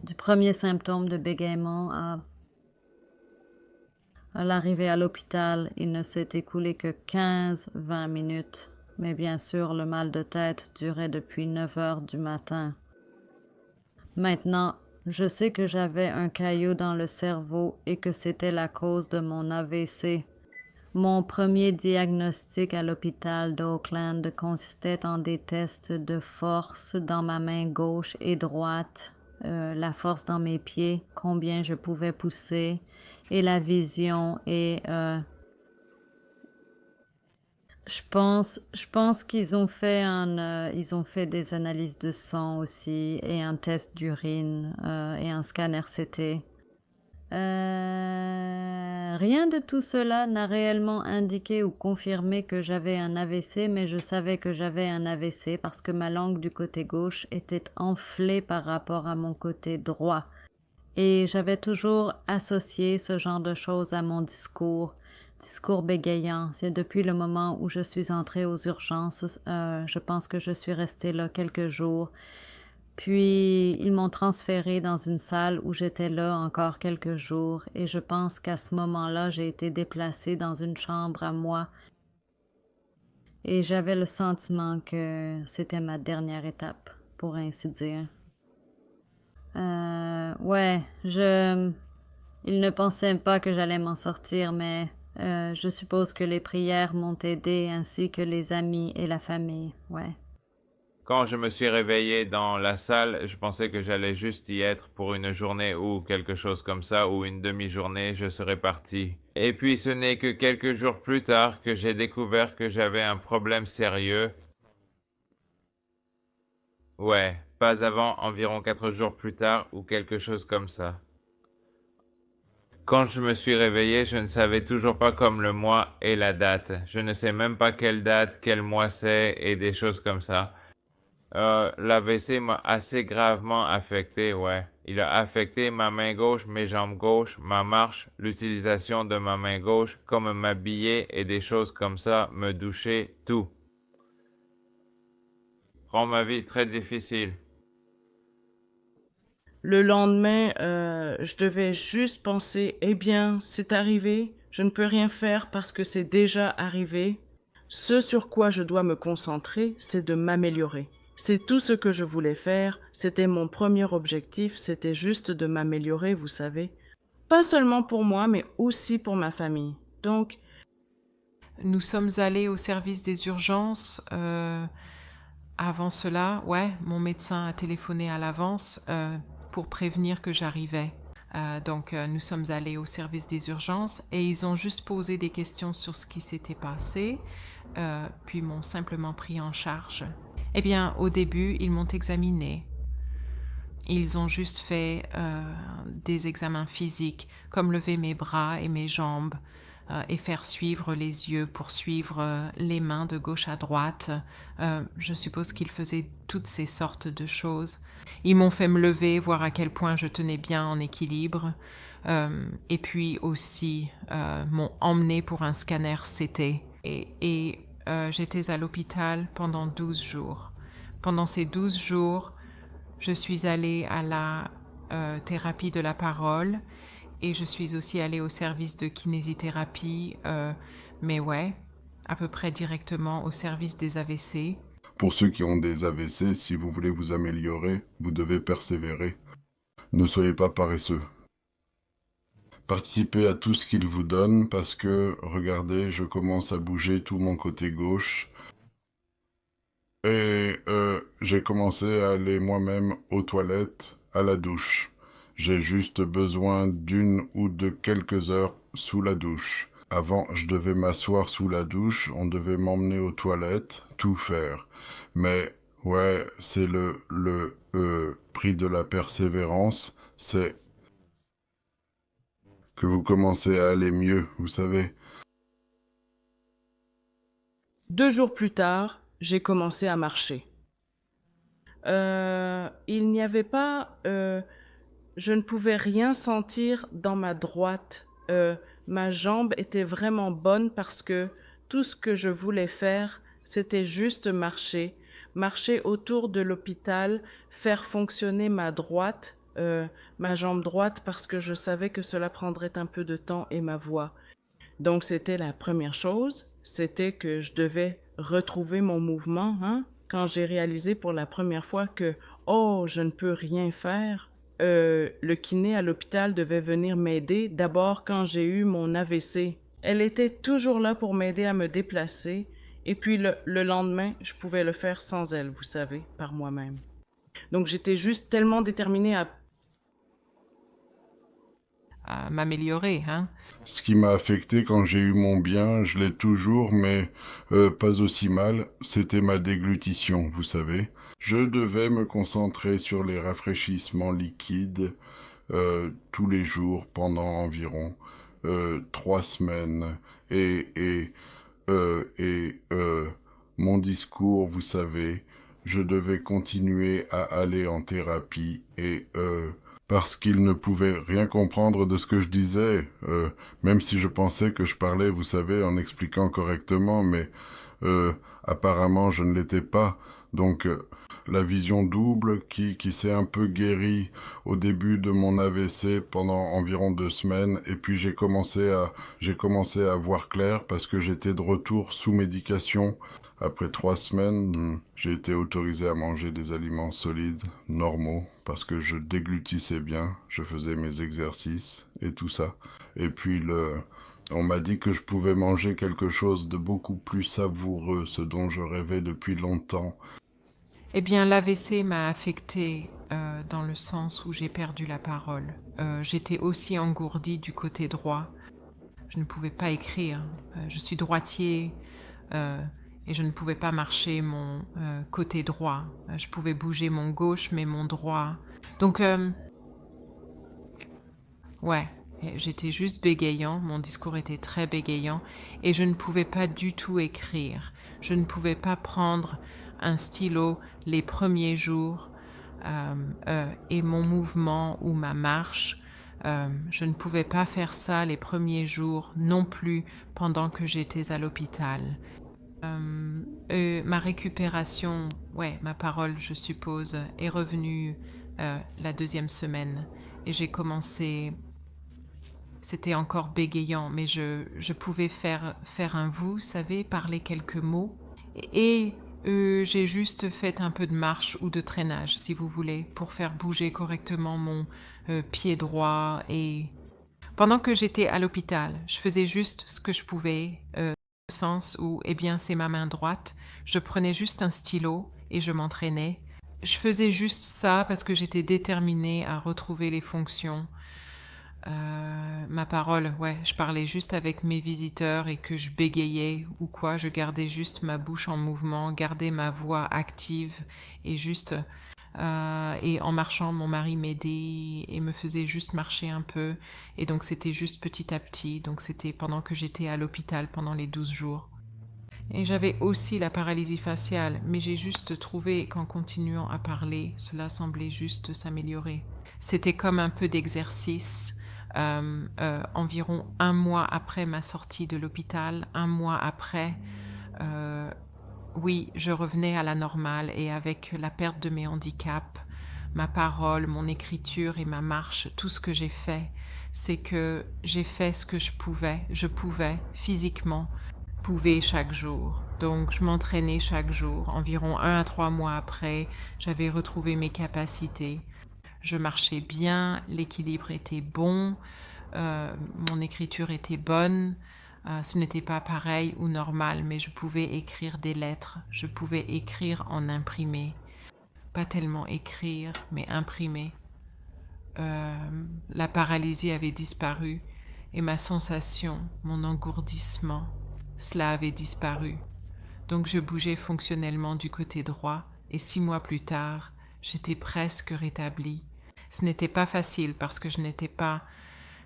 du premier symptôme de bégaiement à l'arrivée à l'hôpital, il ne s'est écoulé que 15-20 minutes. Mais bien sûr, le mal de tête durait depuis 9 heures du matin. Maintenant, je sais que j'avais un caillou dans le cerveau et que c'était la cause de mon AVC. Mon premier diagnostic à l'hôpital d'Oakland consistait en des tests de force dans ma main gauche et droite, la force dans mes pieds, combien je pouvais pousser, et la vision et je pense qu'ils ont fait ils ont fait des analyses de sang aussi et un test d'urine et un scanner CT. Rien de tout cela n'a réellement indiqué ou confirmé que j'avais un AVC, mais je savais que j'avais un AVC parce que ma langue du côté gauche était enflée par rapport à mon côté droit. Et j'avais toujours associé ce genre de choses à mon discours bégayant. C'est depuis le moment où je suis entrée aux urgences, je pense que je suis restée là quelques jours. Puis ils m'ont transférée dans une salle où j'étais là encore quelques jours et je pense qu'à ce moment-là, j'ai été déplacée dans une chambre à moi et j'avais le sentiment que c'était ma dernière étape, pour ainsi dire. Ouais, ils ne pensaient pas que j'allais m'en sortir, mais je suppose que les prières m'ont aidé ainsi que les amis et la famille, ouais. Quand je me suis réveillé dans la salle, je pensais que j'allais juste y être pour une journée ou quelque chose comme ça, ou une demi-journée, je serais parti. Et puis ce n'est que quelques jours plus tard que j'ai découvert que j'avais un problème sérieux. Ouais, pas avant, environ 4 jours plus tard, ou quelque chose comme ça. Quand je me suis réveillé, je ne savais toujours pas comme le mois et la date. Je ne sais même pas quelle date, quel mois c'est, et des choses comme ça. L'AVC m'a assez gravement affecté, ouais. Il a affecté ma main gauche, mes jambes gauches, ma marche, l'utilisation de ma main gauche, comme m'habiller et des choses comme ça, me doucher, tout. Rend ma vie très difficile. Le lendemain, je devais juste penser, eh bien, c'est arrivé, je ne peux rien faire parce que c'est déjà arrivé. Ce sur quoi je dois me concentrer, c'est de m'améliorer. C'est tout ce que je voulais faire, c'était mon premier objectif, c'était juste de m'améliorer, vous savez. Pas seulement pour moi, mais aussi pour ma famille. Donc, Nous sommes allés au service des urgences. Avant cela, ouais, mon médecin a téléphoné à l'avance pour prévenir que j'arrivais. Donc, nous sommes allés au service des urgences et ils ont juste posé des questions sur ce qui s'était passé, puis m'ont simplement pris en charge. Eh bien, au début, ils m'ont examiné. Ils ont juste fait des examens physiques, comme lever mes bras et mes jambes et faire suivre les yeux pour suivre les mains de gauche à droite. Je suppose qu'ils faisaient toutes ces sortes de choses. Ils m'ont fait me lever, voir à quel point je tenais bien en équilibre. Et puis aussi m'ont emmené pour un scanner CT. Et j'étais à l'hôpital pendant 12 jours. Pendant ces 12 jours, je suis allée à la thérapie de la parole et je suis aussi allée au service de kinésithérapie, mais ouais, à peu près directement au service des AVC. Pour ceux qui ont des AVC, si vous voulez vous améliorer, vous devez persévérer. Ne soyez pas paresseux. Participez à tout ce qu'il vous donne parce que, regardez, je commence à bouger tout mon côté gauche. Et j'ai commencé à aller moi-même aux toilettes, à la douche. J'ai juste besoin d'une ou de quelques heures sous la douche. Avant, je devais m'asseoir sous la douche, on devait m'emmener aux toilettes, tout faire. Mais ouais, c'est le prix de la persévérance, c'est que vous commencez à aller mieux, vous savez. 2 jours plus tard, j'ai commencé à marcher. Il n'y avait pas... je ne pouvais rien sentir dans ma droite. Ma jambe était vraiment bonne parce que tout ce que je voulais faire, c'était juste marcher. Marcher autour de l'hôpital, faire fonctionner ma droite ma jambe droite parce que je savais que cela prendrait un peu de temps et ma voix. Donc c'était la première chose, c'était que je devais retrouver mon mouvement, hein? Quand j'ai réalisé pour la première fois que oh, je ne peux rien faire, le kiné à l'hôpital devait venir m'aider d'abord quand j'ai eu mon AVC. Elle était toujours là pour m'aider à me déplacer, et puis le lendemain, je pouvais le faire sans elle, vous savez, par moi-même. Donc j'étais juste tellement déterminée à m'améliorer, hein. Ce qui m'a affecté quand j'ai eu mon bien, je l'ai toujours, mais pas aussi mal, c'était ma déglutition, vous savez. Je devais me concentrer sur les rafraîchissements liquides tous les jours pendant environ 3 semaines. Et mon discours, vous savez, je devais continuer à aller en thérapie et parce qu'il ne pouvait rien comprendre de ce que je disais, même si je pensais que je parlais, vous savez, en expliquant correctement, mais apparemment je ne l'étais pas. Donc la vision double qui s'est un peu guérie au début de mon AVC pendant environ 2 semaines, et puis j'ai commencé à voir clair parce que j'étais de retour sous médication. Après 3 semaines, j'ai été autorisé à manger des aliments solides, normaux, parce que je déglutissais bien, je faisais mes exercices et tout ça. Et puis on m'a dit que je pouvais manger quelque chose de beaucoup plus savoureux, ce dont je rêvais depuis longtemps. Eh bien, l'AVC m'a affectée dans le sens où j'ai perdu la parole. J'étais aussi engourdie du côté droit. Je ne pouvais pas écrire. Je suis droitier et je ne pouvais pas marcher mon côté droit. Je pouvais bouger mon gauche, mais mon droit. Donc, ouais, j'étais juste bégayant. Mon discours était très bégayant et je ne pouvais pas du tout écrire. Je ne pouvais pas prendre un stylo les premiers jours et mon mouvement ou ma marche. Je ne pouvais pas faire ça les premiers jours non plus pendant que j'étais à l'hôpital. Ma récupération, ouais, ma parole, je suppose, est revenue la 2e semaine et j'ai commencé. C'était encore bégayant, mais je pouvais faire un vous savez, parler quelques mots. Et j'ai juste fait un peu de marche ou de traînage, si vous voulez, pour faire bouger correctement mon pied droit. Et pendant que j'étais à l'hôpital, je faisais juste ce que je pouvais, au sens où, eh bien, c'est ma main droite. Je prenais juste un stylo et je m'entraînais. Je faisais juste ça parce que j'étais déterminée à retrouver les fonctions. Ma parole, ouais, je parlais juste avec mes visiteurs et que je bégayais ou quoi, je gardais juste ma bouche en mouvement, gardais ma voix active et juste et en marchant, mon mari m'aidait et me faisait juste marcher un peu et donc c'était juste petit à petit, donc c'était pendant que j'étais à l'hôpital pendant les 12 jours. Et j'avais aussi la paralysie faciale, mais j'ai juste trouvé qu'en continuant à parler, cela semblait juste s'améliorer. C'était comme un peu d'exercice. Environ 1 mois après ma sortie de l'hôpital, 1 mois après, oui, je revenais à la normale et avec la perte de mes handicaps, ma parole, mon écriture et ma marche, tout ce que j'ai fait, c'est que j'ai fait ce que je pouvais physiquement, chaque jour. Donc je m'entraînais chaque jour. Environ 1 à 3 mois après, j'avais retrouvé mes capacités. Je marchais bien, l'équilibre était bon, mon écriture était bonne. Ce n'était pas pareil ou normal, mais je pouvais écrire des lettres, je pouvais écrire en imprimé. Pas tellement écrire, mais imprimer. La paralysie avait disparu et ma sensation, mon engourdissement, cela avait disparu. Donc je bougeais fonctionnellement du côté droit et 6 mois plus tard, j'étais presque rétablie. Ce n'était pas facile parce que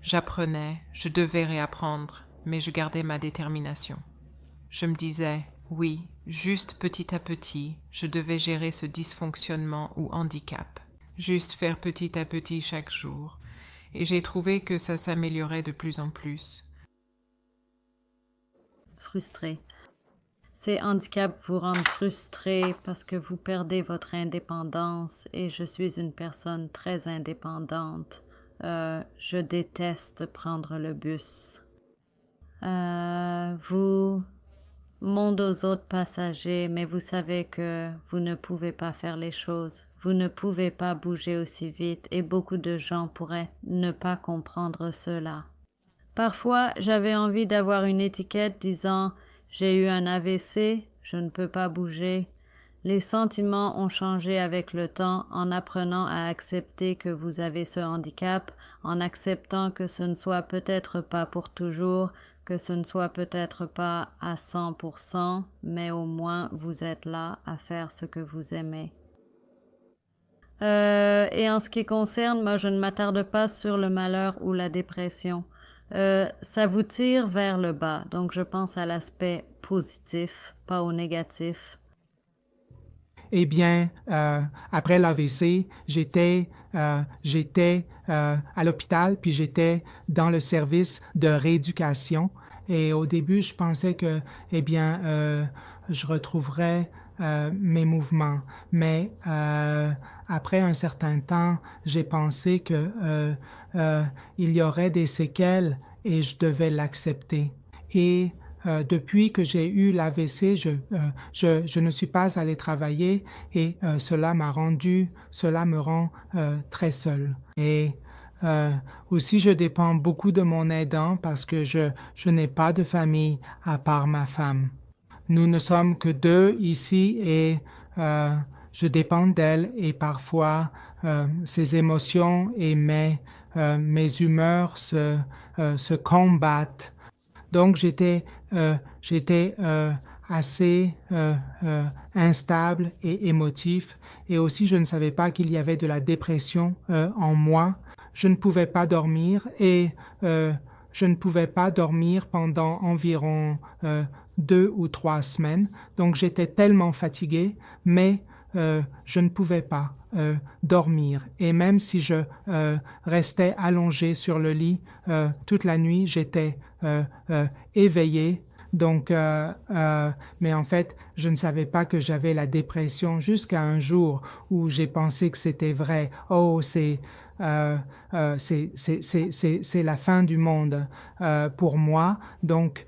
j'apprenais, je devais réapprendre, mais je gardais ma détermination. Je me disais, oui, juste petit à petit, je devais gérer ce dysfonctionnement ou handicap. Juste faire petit à petit chaque jour. Et j'ai trouvé que ça s'améliorait de plus en plus. Frustrée. Ces handicaps vous rendent frustré parce que vous perdez votre indépendance et je suis une personne très indépendante. Je déteste prendre le bus. Vous monde aux autres passagers, mais vous savez que vous ne pouvez pas faire les choses. Vous ne pouvez pas bouger aussi vite et beaucoup de gens pourraient ne pas comprendre cela. Parfois, j'avais envie d'avoir une étiquette disant « J'ai eu un AVC, je ne peux pas bouger ». Les sentiments ont changé avec le temps en apprenant à accepter que vous avez ce handicap, en acceptant que ce ne soit peut-être pas pour toujours, que ce ne soit peut-être pas à 100%, mais au moins vous êtes là à faire ce que vous aimez. Et en ce qui concerne, moi je ne m'attarde pas sur le malheur ou la dépression. Ça vous tire vers le bas, donc je pense à l'aspect positif, pas au négatif. Eh bien, après l'AVC, j'étais à l'hôpital, puis j'étais dans le service de rééducation. Et au début, je pensais que, je retrouverais mes mouvements. Mais après un certain temps, j'ai pensé que il y aurait des séquelles et je devais l'accepter. Et depuis que j'ai eu l'AVC, je ne suis pas allé travailler et cela me rend très seul. Et aussi, je dépends beaucoup de mon aidant parce que je n'ai pas de famille à part ma femme. Nous ne sommes que deux ici et je dépends d'elle et parfois ses émotions et mes humeurs se combattent. Donc, j'étais assez instable et émotif. Et aussi, je ne savais pas qu'il y avait de la dépression en moi. Je ne pouvais pas dormir et je ne pouvais pas dormir pendant environ 2 ou 3 semaines. Donc, j'étais tellement fatigué, mais je ne pouvais pas dormir. Et même si je restais allongé sur le lit toute la nuit, j'étais éveillé. Donc, mais en fait, je ne savais pas que j'avais la dépression jusqu'à un jour où j'ai pensé que c'était vrai. Oh, c'est la fin du monde pour moi. Donc,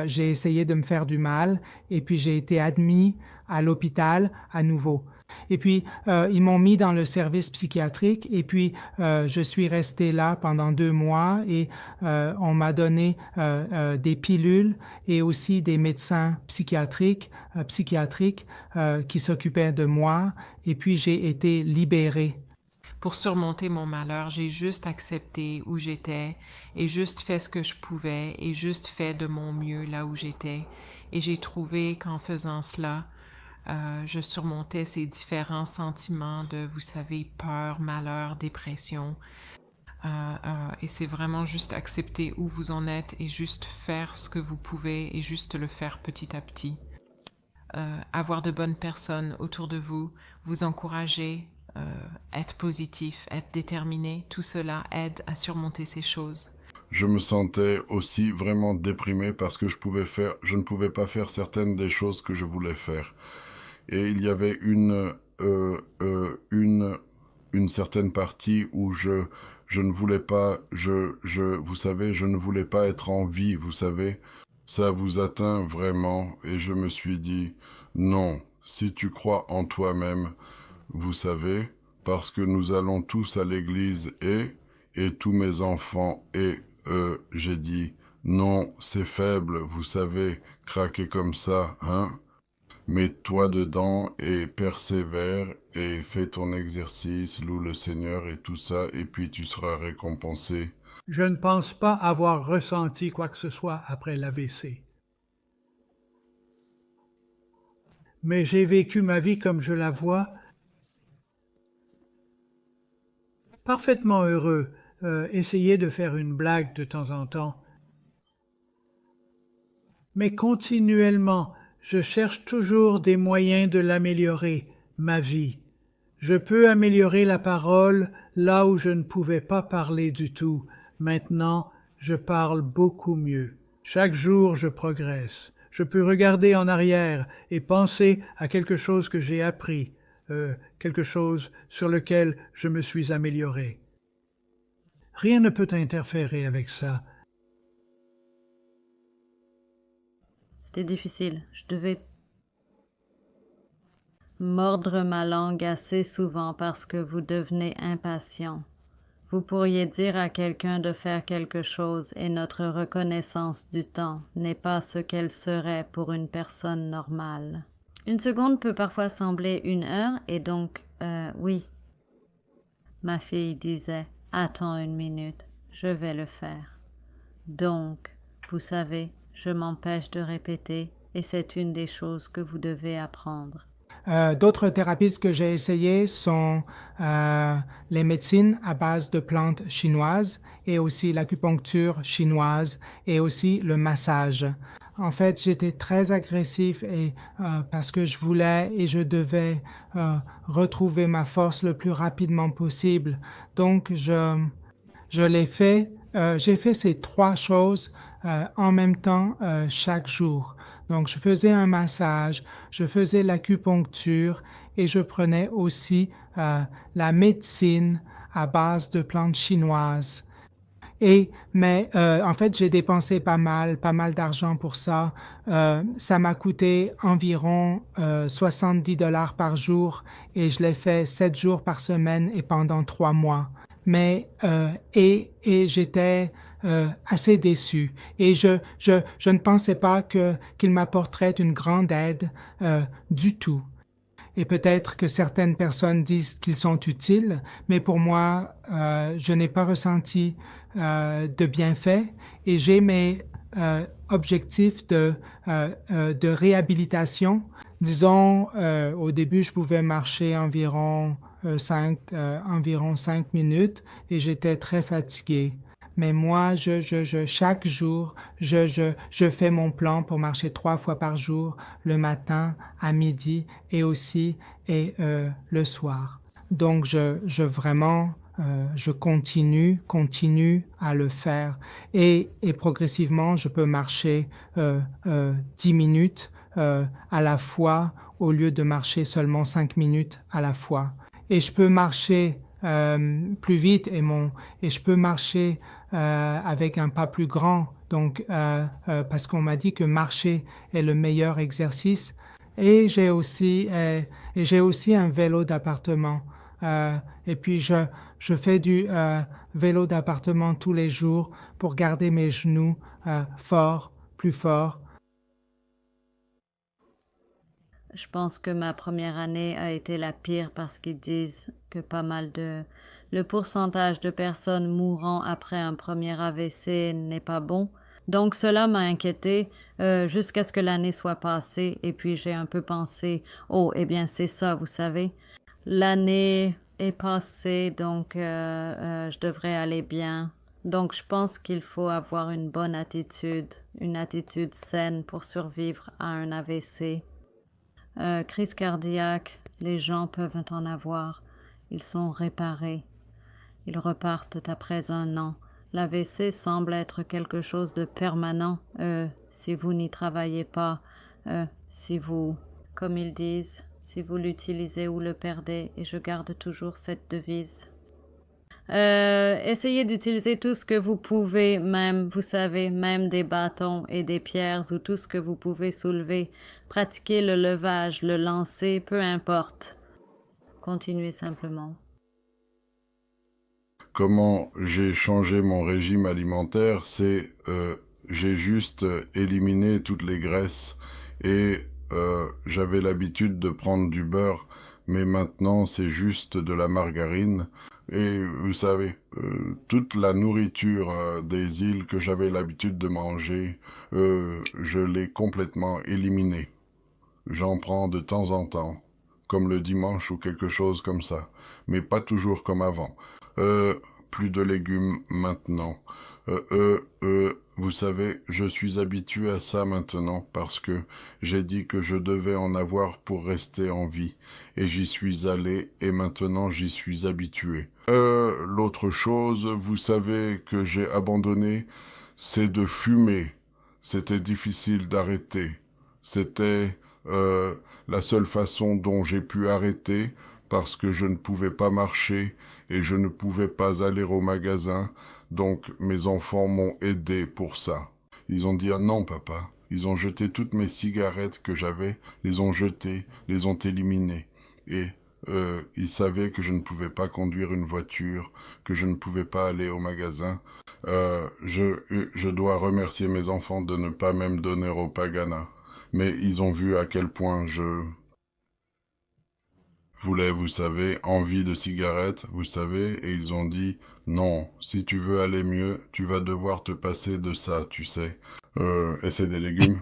j'ai essayé de me faire du mal et puis j'ai été admis à l'hôpital à nouveau. Et puis, ils m'ont mis dans le service psychiatrique et puis je suis resté là pendant 2 mois et on m'a donné des pilules et aussi des médecins psychiatriques qui s'occupaient de moi et puis j'ai été libéré. Pour surmonter mon malheur, j'ai juste accepté où j'étais et juste fait ce que je pouvais et juste fait de mon mieux là où j'étais. Et j'ai trouvé qu'en faisant cela, je surmontais ces différents sentiments de, vous savez, peur, malheur, dépression. Et c'est vraiment juste accepter où vous en êtes et juste faire ce que vous pouvez et juste le faire petit à petit. Avoir de bonnes personnes autour de vous, vous encourager, être positif, être déterminé, tout cela aide à surmonter ces choses. Je me sentais aussi vraiment déprimé parce que je ne pouvais pas faire certaines des choses que je voulais faire. Et il y avait une certaine partie où je ne voulais pas, vous savez, je ne voulais pas être en vie, vous savez. Ça vous atteint vraiment et je me suis dit, non, si tu crois en toi-même, vous savez, parce que nous allons tous à l'église et tous mes enfants et j'ai dit, non, c'est faible, vous savez, craquer comme ça, hein. Mets-toi dedans et persévère et fais ton exercice, loue le Seigneur et tout ça, et puis tu seras récompensé. Je ne pense pas avoir ressenti quoi que ce soit après l'AVC. Mais j'ai vécu ma vie comme je la vois, parfaitement heureux, essayer de faire une blague de temps en temps. Mais continuellement, je cherche toujours des moyens de l'améliorer, ma vie. Je peux améliorer la parole là où je ne pouvais pas parler du tout. Maintenant, je parle beaucoup mieux. Chaque jour, je progresse. je peux regarder en arrière et penser à quelque chose que j'ai appris, quelque chose sur lequel je me suis amélioré. Rien ne peut interférer avec ça. C'était difficile. Je devais mordre ma langue assez souvent parce que vous devenez impatient. Vous pourriez dire à quelqu'un de faire quelque chose et notre reconnaissance du temps n'est pas ce qu'elle serait pour une personne normale. Une seconde peut parfois sembler 1 heure et donc, oui. Ma fille disait, attends 1 minute, je vais le faire. Donc, vous savez, je m'empêche de répéter et c'est une des choses que vous devez apprendre. D'autres thérapies que j'ai essayées sont les médecines à base de plantes chinoises et aussi l'acupuncture chinoise et aussi le massage. En fait, j'étais très agressif et parce que je voulais et je devais retrouver ma force le plus rapidement possible. Donc, je l'ai fait. J'ai fait ces 3 choses en même temps chaque jour. Donc, je faisais un massage, je faisais l'acupuncture et je prenais aussi la médecine à base de plantes chinoises. Mais en fait, j'ai dépensé pas mal d'argent pour ça. Ça m'a coûté environ $70 par jour et je l'ai fait 7 jours par semaine et pendant 3 mois. Mais et j'étais assez déçu et je ne pensais pas qu'il m'apporterait une grande aide du tout. Et peut-être que certaines personnes disent qu'ils sont utiles, mais pour moi, je n'ai pas ressenti de bienfait et j'ai mes objectifs de réhabilitation. Disons, au début, je pouvais marcher environ 5 minutes et j'étais très fatigué. Mais moi, chaque jour, je fais mon plan pour marcher 3 fois par jour, le matin, à midi et aussi le soir. Donc, je continue à le faire et progressivement, je peux marcher 10 minutes à la fois au lieu de marcher seulement 5 minutes à la fois. Et je peux marcher plus vite et je peux marcher avec un pas plus grand. Donc, parce qu'on m'a dit que marcher est le meilleur exercice. Et j'ai aussi un vélo d'appartement. Et puis, je fais du vélo d'appartement tous les jours pour garder mes genoux plus forts. Je pense que ma première année a été la pire parce qu'ils disent que le pourcentage de personnes mourant après un premier AVC n'est pas bon. Donc cela m'a inquiété jusqu'à ce que l'année soit passée et puis j'ai un peu pensé, oh, eh bien c'est ça, vous savez. L'année est passée, donc je devrais aller bien. Donc je pense qu'il faut avoir une bonne attitude, une attitude saine pour survivre à un AVC. Crise cardiaque, les gens peuvent en avoir. Ils sont réparés. Ils repartent après 1 an. L'AVC semble être quelque chose de permanent si vous n'y travaillez pas, si vous, comme ils disent, si vous l'utilisez ou le perdez. Et je garde toujours cette devise. Essayez d'utiliser tout ce que vous pouvez, même, vous savez, même des bâtons et des pierres ou tout ce que vous pouvez soulever. Pratiquez le levage, le lancer, peu importe. Continuez simplement. Comment j'ai changé mon régime alimentaire, c'est j'ai juste éliminé toutes les graisses et j'avais l'habitude de prendre du beurre, mais maintenant c'est juste de la margarine. Et vous savez, toute la nourriture des îles que j'avais l'habitude de manger, je l'ai complètement éliminée. J'en prends de temps en temps, comme le dimanche ou quelque chose comme ça, mais pas toujours comme avant. Plus de légumes maintenant. Vous savez, je suis habitué à ça maintenant parce que j'ai dit que je devais en avoir pour rester en vie. Et j'y suis allé et maintenant j'y suis habitué. L'autre chose, vous savez, que j'ai abandonné, c'est de fumer. C'était difficile d'arrêter. C'était la seule façon dont j'ai pu arrêter parce que je ne pouvais pas marcher et je ne pouvais pas aller au magasin. Donc mes enfants m'ont aidé pour ça. Ils ont dit « Ah non, papa ». Ils ont jeté toutes mes cigarettes que j'avais, les ont jetées, les ont éliminées. Et ils savaient que je ne pouvais pas conduire une voiture, que je ne pouvais pas aller au magasin. Je dois remercier mes enfants de ne pas même donner au Pagana. Mais ils ont vu à quel point je voulais, vous savez, envie de cigarettes, vous savez, et ils ont dit « Non, si tu veux aller mieux, tu vas devoir te passer de ça, tu sais. » Et c'est des légumes.